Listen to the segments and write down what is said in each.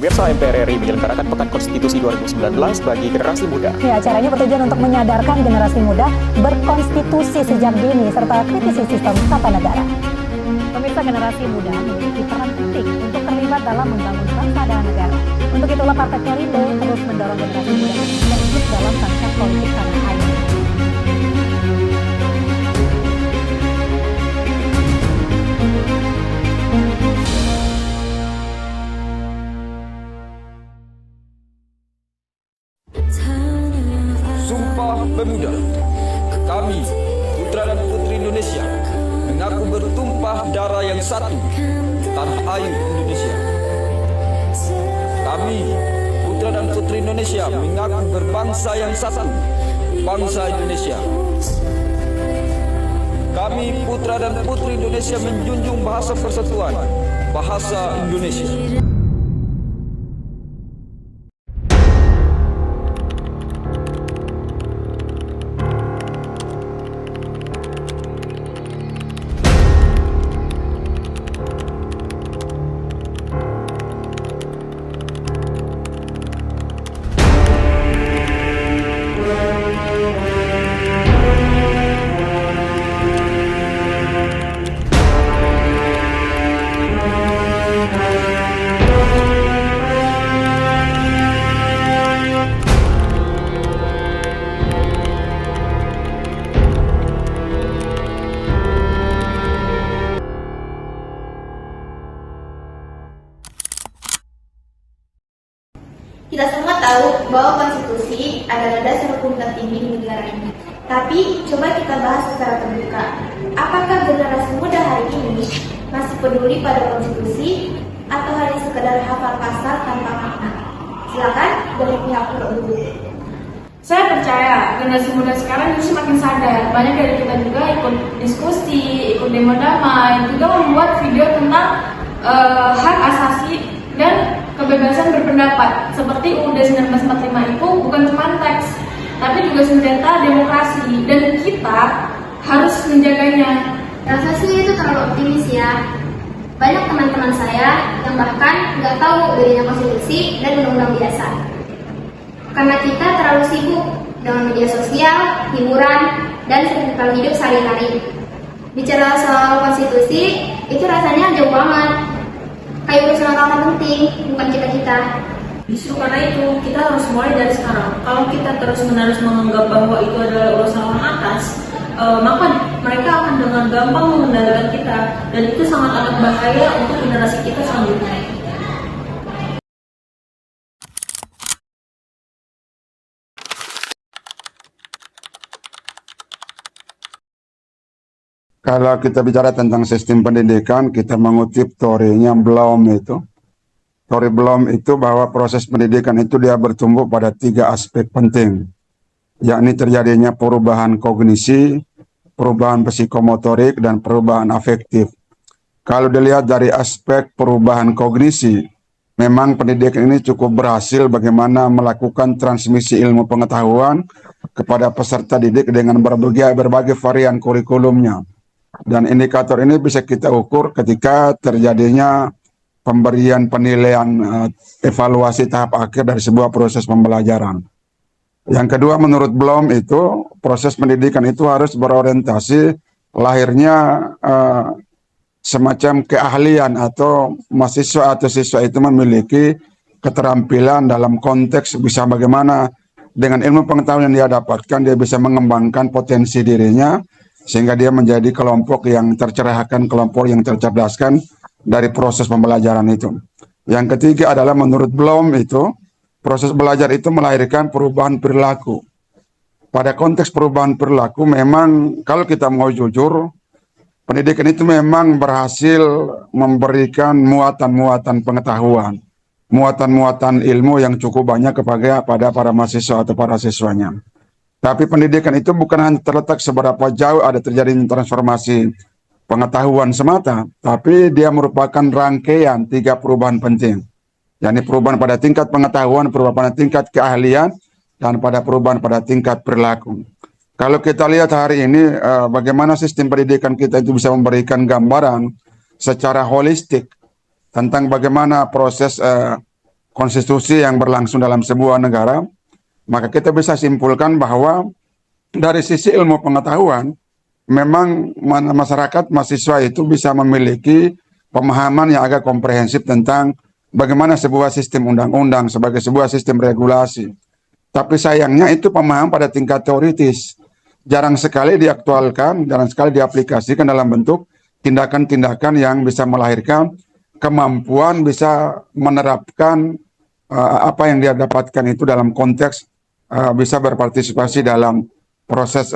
Pemirsa, MPR RI menyelenggarakan Pekan Konstitusi 2019 bagi generasi muda. Ya, acaranya bertujuan untuk menyadarkan generasi muda berkonstitusi sejak dini serta kritisi sistem tata negara. Pemirsa, generasi muda memiliki peran penting untuk terlibat dalam membangun bangsa dan negara. Untuk itulah Partai Perindo terus mendorong generasi muda untuk ikut dalam kancah politik tanah air. Sumpah Pemuda. Kami, putra dan putri Indonesia, mengaku bertumpah darah yang satu, tanah air Indonesia. Kami, putra dan putri Indonesia, mengaku berbangsa yang satu, bangsa Indonesia. Kami, putra dan putri Indonesia, menjunjung bahasa persatuan, bahasa Indonesia. Kita semua tahu bahwa konstitusi adalah dasar hukum tertinggi di negara ini. Tapi, coba kita bahas secara terbuka. Apakah generasi muda hari ini masih peduli pada konstitusi atau hanya sekedar hafal pasal tanpa makna? Silakan dari pihak dulu. Saya percaya generasi muda sekarang justru semakin sadar. Banyak dari kita juga ikut diskusi, ikut demo damai, juga membuat video tentang hak asasi dan kebebasan berpendapat. Seperti UUD 1945 itu bukan cuma teks, tapi juga senjata demokrasi, dan kita harus menjaganya. Rasa sih itu terlalu optimis ya. Banyak teman-teman saya yang bahkan nggak tahu bedanya konstitusi dan undang-undang biasa. Karena kita terlalu sibuk dengan media sosial, hiburan, dan sertifikat hidup sehari-hari. Bicara soal konstitusi, itu rasanya jauh banget. Kayak urusan orang penting, bukan kita-kita. Justru karena itu, kita harus mulai dari sekarang. Kalau kita terus-menerus menganggap bahwa itu adalah urusan orang atas, maka mereka akan dengan gampang mengendalikan kita. Dan itu sangat amat bahaya untuk generasi kita selanjutnya. Kalau kita bicara tentang sistem pendidikan, kita mengutip teorinya Bloom itu. Teori Bloom itu bahwa proses pendidikan itu dia bertumbuh pada 3 aspek penting, yakni terjadinya perubahan kognisi, perubahan psikomotorik, dan perubahan afektif. Kalau dilihat dari aspek perubahan kognisi, memang pendidikan ini cukup berhasil bagaimana melakukan transmisi ilmu pengetahuan kepada peserta didik dengan berbagai varian kurikulumnya. Dan indikator ini bisa kita ukur ketika terjadinya pemberian penilaian evaluasi tahap akhir dari sebuah proses pembelajaran. Yang kedua, menurut Bloom itu proses pendidikan itu harus berorientasi lahirnya semacam keahlian atau mahasiswa atau siswa itu memiliki keterampilan dalam konteks bisa bagaimana dengan ilmu pengetahuan yang dia dapatkan dia bisa mengembangkan potensi dirinya sehingga dia menjadi kelompok yang tercerahkan, kelompok yang tercerdaskan dari proses pembelajaran itu. Yang ketiga adalah menurut Bloom itu, proses belajar itu melahirkan perubahan perilaku. Pada konteks perubahan perilaku memang kalau kita mau jujur, pendidikan itu memang berhasil memberikan muatan-muatan pengetahuan, muatan-muatan ilmu yang cukup banyak kepada para mahasiswa atau para siswanya. Tapi pendidikan itu bukan hanya terletak seberapa jauh ada terjadi transformasi pengetahuan semata, tapi dia merupakan rangkaian 3 perubahan penting. yakni perubahan pada tingkat pengetahuan, perubahan pada tingkat keahlian, dan pada perubahan pada tingkat perilaku. Kalau kita lihat hari ini bagaimana sistem pendidikan kita itu bisa memberikan gambaran secara holistik tentang bagaimana proses konstitusi yang berlangsung dalam sebuah negara, maka kita bisa simpulkan bahwa dari sisi ilmu pengetahuan, memang masyarakat mahasiswa itu bisa memiliki pemahaman yang agak komprehensif tentang bagaimana sebuah sistem undang-undang sebagai sebuah sistem regulasi. Tapi sayangnya itu pemahaman pada tingkat teoritis. Jarang sekali diaktualkan, jarang sekali diaplikasikan dalam bentuk tindakan-tindakan yang bisa melahirkan kemampuan bisa menerapkan apa yang dia dapatkan itu dalam konteks bisa berpartisipasi dalam proses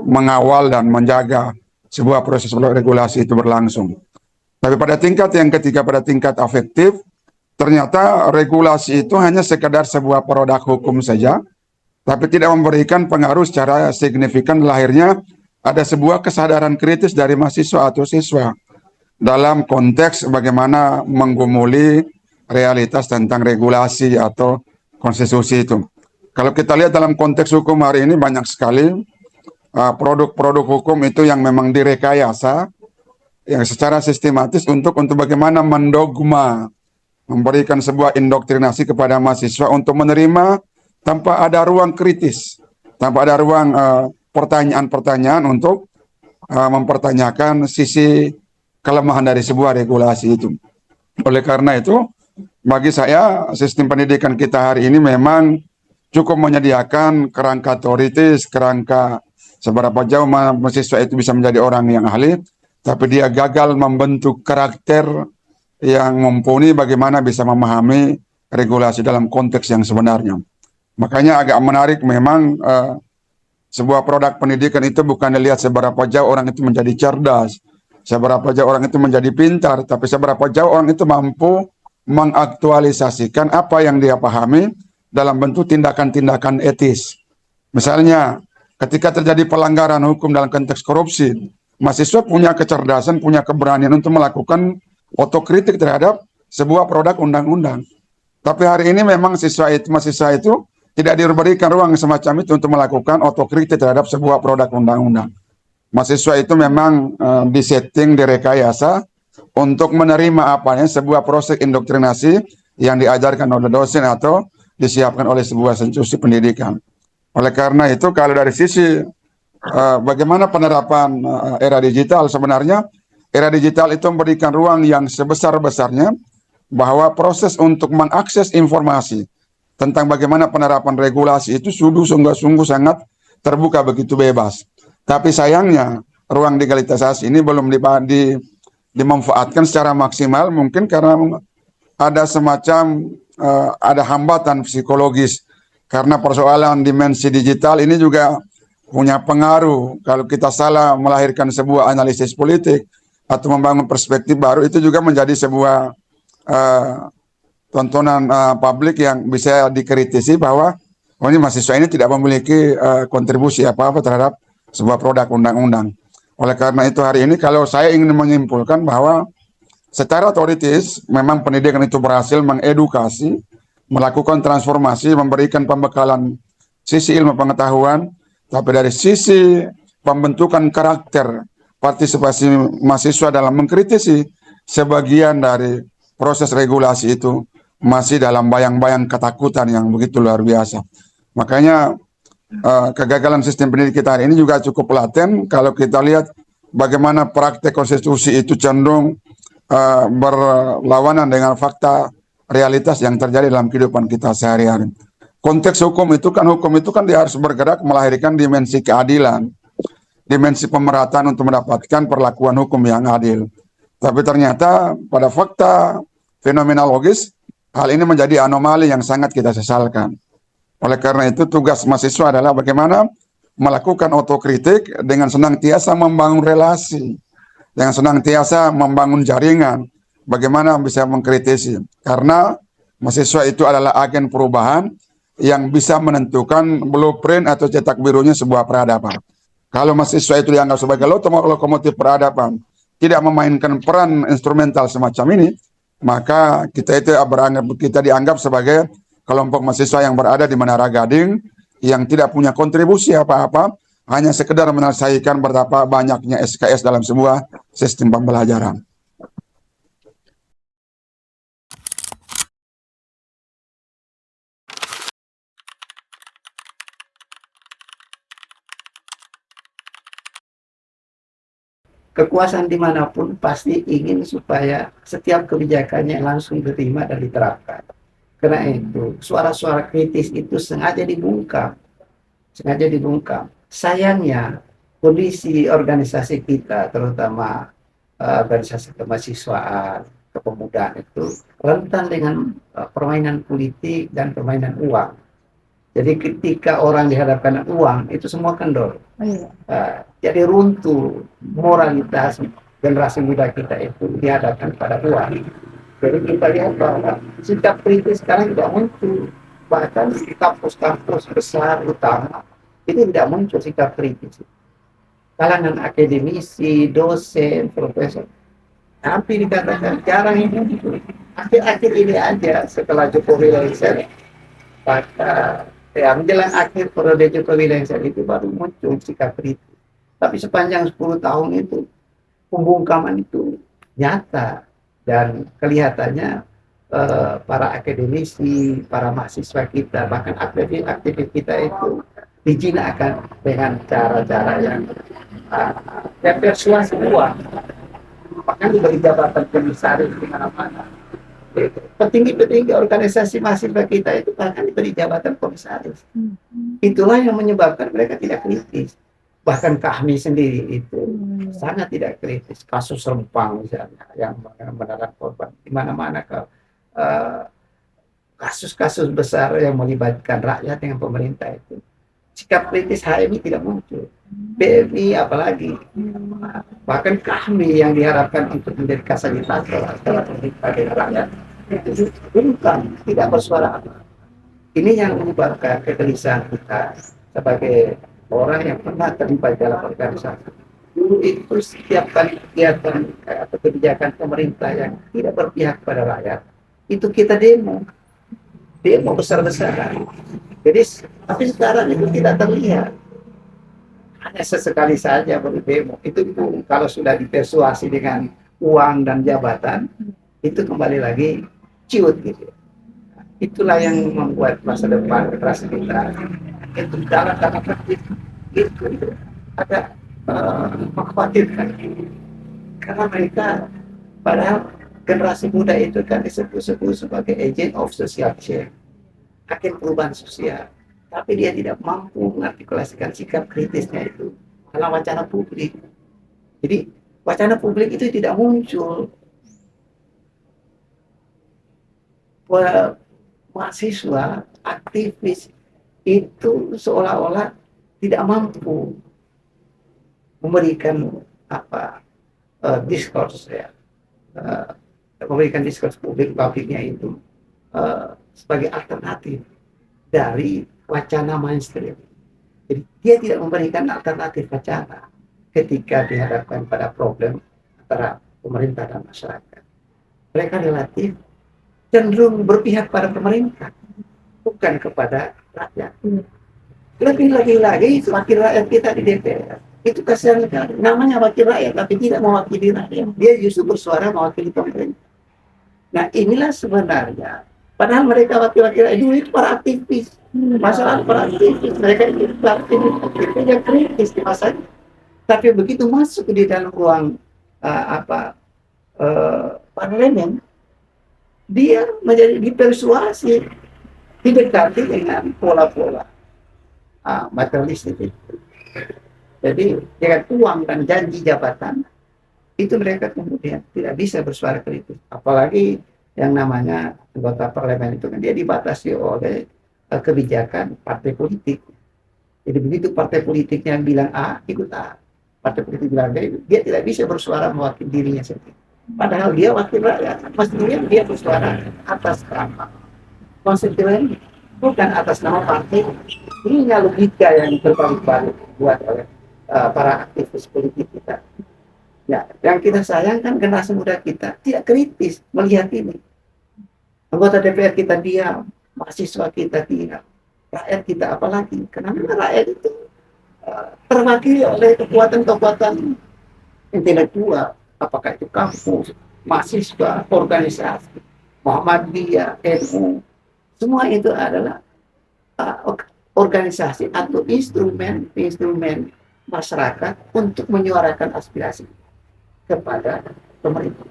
mengawal dan menjaga sebuah proses regulasi itu berlangsung. Tapi pada tingkat yang ketiga, pada tingkat afektif, ternyata regulasi itu hanya sekedar sebuah produk hukum saja, tapi tidak memberikan pengaruh secara signifikan. Lahirnya ada sebuah kesadaran kritis dari mahasiswa atau siswa dalam konteks bagaimana menggumuli realitas tentang regulasi atau konstitusi itu. Kalau kita lihat dalam konteks hukum hari ini banyak sekali produk-produk hukum itu yang memang direkayasa yang secara sistematis untuk bagaimana mendogma, memberikan sebuah indoktrinasi kepada mahasiswa untuk menerima tanpa ada ruang kritis, tanpa ada ruang pertanyaan-pertanyaan untuk mempertanyakan sisi kelemahan dari sebuah regulasi itu. Oleh karena itu, bagi saya sistem pendidikan kita hari ini memang cukup menyediakan kerangka teoritis, kerangka seberapa jauh mahasiswa itu bisa menjadi orang yang ahli, tapi dia gagal membentuk karakter yang mumpuni bagaimana bisa memahami regulasi dalam konteks yang sebenarnya. Makanya agak menarik memang sebuah produk pendidikan itu bukan dilihat seberapa jauh orang itu menjadi cerdas, seberapa jauh orang itu menjadi pintar, tapi seberapa jauh orang itu mampu mengaktualisasikan apa yang dia pahami dalam bentuk tindakan-tindakan etis. Misalnya, ketika terjadi pelanggaran hukum dalam konteks korupsi, mahasiswa punya kecerdasan, punya keberanian untuk melakukan otokritik terhadap sebuah produk undang-undang. Tapi hari ini memang mahasiswa itu tidak diberikan ruang semacam itu untuk melakukan otokritik terhadap sebuah produk undang-undang. Mahasiswa itu memang disetting, direkayasa untuk menerima sebuah proses indoktrinasi yang diajarkan oleh dosen atau disiapkan oleh sebuah institusi pendidikan. Oleh karena itu, kalau dari sisi bagaimana penerapan era digital, sebenarnya era digital itu memberikan ruang yang sebesar-besarnya bahwa proses untuk mengakses informasi tentang bagaimana penerapan regulasi itu sungguh-sungguh sangat terbuka, begitu bebas. Tapi sayangnya ruang digitalisasi ini belum dimanfaatkan secara maksimal, mungkin karena ada semacam ada hambatan psikologis, karena persoalan dimensi digital ini juga punya pengaruh. Kalau kita salah melahirkan sebuah analisis politik atau membangun perspektif baru, itu juga menjadi sebuah tontonan publik yang bisa dikritisi bahwa ini mahasiswa ini tidak memiliki kontribusi apa-apa terhadap sebuah produk undang-undang. Oleh karena itu hari ini kalau saya ingin menyimpulkan bahwa secara teoritis memang pendidikan itu berhasil mengedukasi, melakukan transformasi, memberikan pembekalan sisi ilmu pengetahuan, tapi dari sisi pembentukan karakter, partisipasi mahasiswa dalam mengkritisi sebagian dari proses regulasi itu masih dalam bayang-bayang ketakutan yang begitu luar biasa. Makanya kegagalan sistem pendidikan kita hari ini juga cukup laten kalau kita lihat bagaimana praktek konstitusi itu cenderung berlawanan dengan fakta realitas yang terjadi dalam kehidupan kita sehari-hari. Konteks hukum itu kan dia harus bergerak melahirkan dimensi keadilan, dimensi pemerataan untuk mendapatkan perlakuan hukum yang adil. Tapi ternyata pada fakta fenomenologis, hal ini menjadi anomali yang sangat kita sesalkan. Oleh karena itu tugas mahasiswa adalah bagaimana melakukan otokritik dengan senantiasa membangun relasi, dengan senantiasa membangun jaringan, bagaimana bisa mengkritisi. Karena mahasiswa itu adalah agen perubahan yang bisa menentukan blueprint atau cetak birunya sebuah peradaban. Kalau mahasiswa itu dianggap sebagai lokomotif peradaban, tidak memainkan peran instrumental semacam ini, maka kita dianggap sebagai kelompok mahasiswa yang berada di Menara Gading yang tidak punya kontribusi apa-apa, hanya sekedar menyelesaikan betapa banyaknya SKS dalam sebuah sistem pembelajaran. kekuasaan dimanapun pasti ingin supaya setiap kebijakannya langsung diterima dan diterapkan. Karena itu suara-suara kritis itu sengaja dibungkam. Sayangnya kondisi organisasi kita, terutama organisasi kemahasiswaan, kepemudaan itu rentan dengan permainan politik dan permainan uang. Jadi ketika orang dihadapkan uang, itu semua kendor. Jadi runtuh moralitas generasi muda kita itu dihadapkan pada uang. Jadi kita lihat bahwa sikap kritis sekarang tidak muncul. Bahkan di kampus-kampus besar utama itu tidak muncul sikap kritis. Kalangan akademisi, dosen, profesor, hampir dikatakan jarang ini muncul. Akhir-akhir ini aja setelah Jokowi lengser, pada menjelang akhir periode Jokowi lengser itu baru muncul sikap kritis. Tapi sepanjang 10 tahun itu pembungkaman itu nyata dan kelihatannya para akademisi, para mahasiswa kita, bahkan aktivis kita itu dijinakkan dengan cara-cara yang persuasi uang, bahkan diberi jabatan komisaris di mana-mana. Petinggi-petinggi organisasi mahasiswa kita itu bahkan diberi jabatan komisaris. Itulah yang menyebabkan mereka tidak kritis. Bahkan kami sendiri itu sangat tidak kritis. Kasus Rempang misalnya yang menelan korban di mana-mana, kasus-kasus besar yang melibatkan rakyat dengan pemerintah itu sikap kritis HMI tidak muncul. BMI apalagi. Bahkan kami yang diharapkan untuk menjadi fasilitator antara pemerintah dan rakyat itu bukan, tidak bersuara. Ini yang menyebabkan kegelisahan kita sebagai orang yang pernah terlibat dalam organisasi. Dulu itu setiap kali kegiatan atau kebijakan pemerintah yang tidak berpihak pada rakyat, itu kita demo besar-besaran. Jadi, tapi sekarang itu tidak terlihat. Hanya sesekali saja baru demo. Itu pun kalau sudah dipersuasi dengan uang dan jabatan, itu kembali lagi ciut gitu. Itulah yang membuat masa depan generasi kita itu dalam tanda petik itu ada mengkhawatirkan. Karena mereka padahal generasi muda itu kan disebut-sebut sebagai agent of social change, agen perubahan sosial, tapi dia tidak mampu mengartikulasikan sikap kritisnya itu dalam wacana publik. Jadi wacana publik itu tidak muncul. Mahasiswa, aktivis itu seolah-olah tidak mampu memberikan diskurs ya, memberikan diskurs publiknya itu sebagai alternatif dari wacana mainstream. Jadi dia tidak memberikan alternatif wacana ketika dihadapkan pada problem antara pemerintah dan masyarakat. Mereka relatif cenderung berpihak pada pemerintah, bukan kepada rakyat. Lebih-lebih lagi wakil rakyat kita di DPR itu kasihan sekali. Namanya wakil rakyat tapi tidak mewakili rakyat. Dia justru bersuara mewakili pemerintah. Nah inilah sebenarnya, padahal mereka wakil-wakil rakyat dulu itu para aktivis. Masalah para aktivis, mereka itu aktivis yang kritis di masanya. Tapi begitu masuk di dalam ruang parlemen, dia menjadi dipersuasi, didekati dengan pola-pola materialistik itu. Jadi dengan uang dan janji jabatan itu mereka kemudian tidak bisa bersuara kritis. Apalagi yang namanya anggota parlemen itu kan dia dibatasi oleh kebijakan partai politik. Jadi begitu partai politiknya bilang A, ikut A. Partai politik bilang B, dia tidak bisa bersuara mewakili dirinya sendiri. Padahal dia wakil rakyat, mestinya dia bersuara atas nama konstituen, bukan atas nama partai. Ini logika yang berbalik-balik buat oleh para aktivis politik kita. Ya, yang kita sayangkan generasi muda kita tidak kritis melihat ini. Anggota DPR kita diam, mahasiswa kita diam, rakyat kita apalagi. Kenapa rakyat itu terwakili oleh kekuatan-kekuatan intelektual, apakah itu kampus, mahasiswa, organisasi, Muhammadiyah, NU, semua itu adalah organisasi atau instrumen masyarakat untuk menyuarakan aspirasi. kepada pemerintah.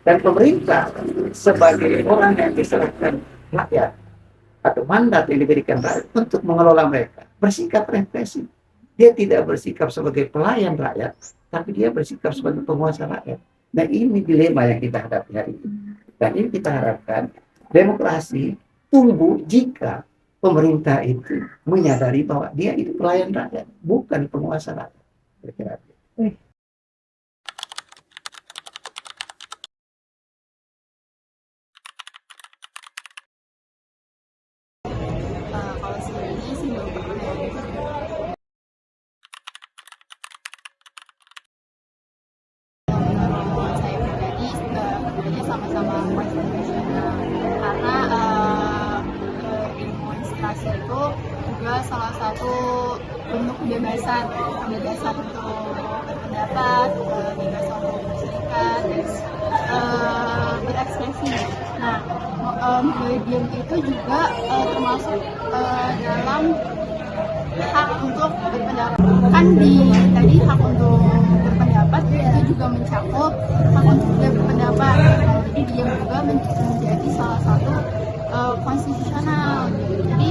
Dan pemerintah sebagai orang yang diserahkan rakyat atau mandat yang diberikan rakyat untuk mengelola mereka, bersikap represif. Dia tidak bersikap sebagai pelayan rakyat, tapi dia bersikap sebagai penguasa rakyat. Nah, ini dilema yang kita hadapi hari ini. Dan ini kita harapkan demokrasi tumbuh jika pemerintah itu menyadari bahwa dia itu pelayan rakyat, bukan penguasa rakyat. Kira-kira. Kalau sendiri sih belum pernah ya. Menurut saya pribadi sebenarnya sama-sama konstitusional karena demonstrasi itu juga salah satu bentuk kebebasan untuk berpendapat, kebebasan untuk berserikat, berekspresi. Nah, medium itu juga termasuk dalam hak untuk berpendapat. Kan tadi hak untuk berpendapat itu juga mencakup hak untuk juga berpendapat. Jadi dia juga menjadi salah satu konstitusional. Jadi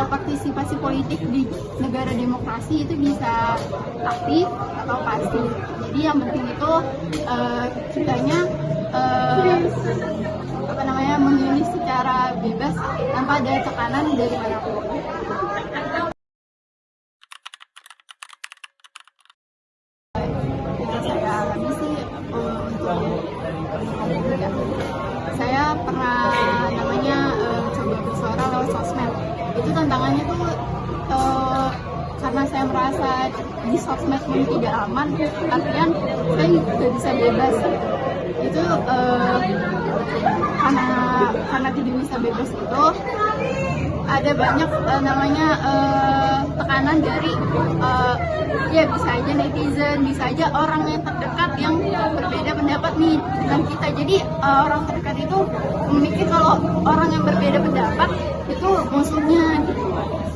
partisipasi politik di negara demokrasi itu bisa aktif atau pasif. Jadi yang penting itu kitanya memilih secara bebas tanpa ada tekanan dari manapun. Yang saya alami sih saya pernah coba bersuara lewat sosmed. Itu tantangannya tuh karena saya merasa di sosmed pun tidak aman, artian saya tidak bisa bebas. Itu karena tidak bisa bebas itu ada banyak tekanan dari ya bisa aja netizen, bisa aja orang yang terdekat yang berbeda pendapat nih dengan kita. Jadi orang terdekat itu memikir kalau orang yang berbeda pendapat itu musuhnya gitu.